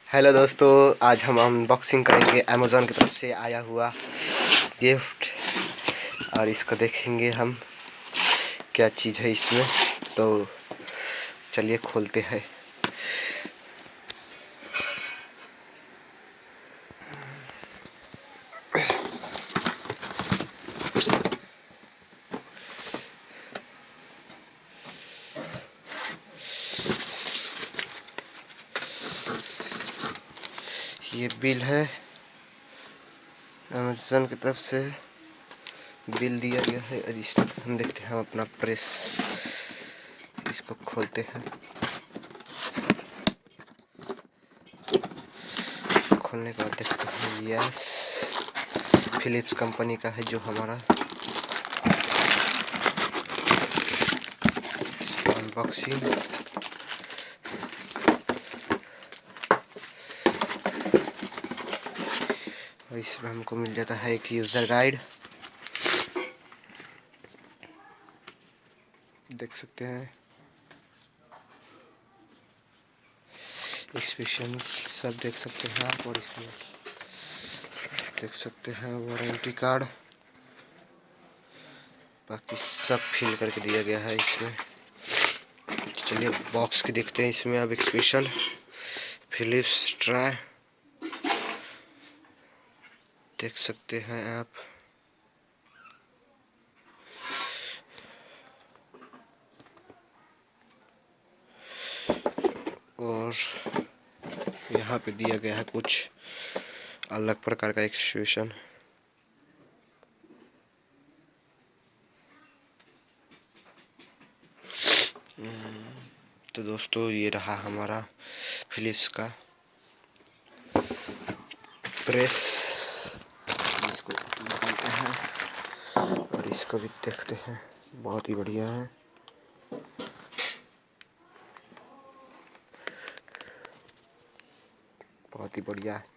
Hello दोस्तों, आज हम अनबॉक्सिंग करेंगे अमेज़ॉन की तरफ से आया हुआ गिफ्ट और इसको देखेंगे हम क्या चीज़ है इसमें। तो चलिए खोलते हैं। ये बिल है, अमेज़ॉन की तरफ से बिल दिया गया है। और इस हम देखते हैं, हम अपना प्रेस इसको खोलते हैं। खोलने के बाद देखते हैं, यस फिलिप्स कंपनी का है जो हमारा। अनबॉक्सिंग और इसमें हमको मिल जाता है एक यूज़र गाइड, देख सकते हैं। एक्सप्रेशन सब देख सकते हैं आप, और इसमें देख सकते हैं वारंटी कार्ड, बाकी सब फिल करके दिया गया है इसमें। चलिए बॉक्स के देखते हैं इसमें अब। एक्सप्रेशन फिलिप्स ट्राई देख सकते हैं आप। और यहाँ पे दिया गया है कुछ अलग प्रकार का एक्सप्रेशन। तो दोस्तों, ये रहा हमारा फिलिप्स का प्रेस। इसको निकालते हैं और इसको भी देखते हैं, बहुत ही बढ़िया है। बहुत ही बढ़िया है।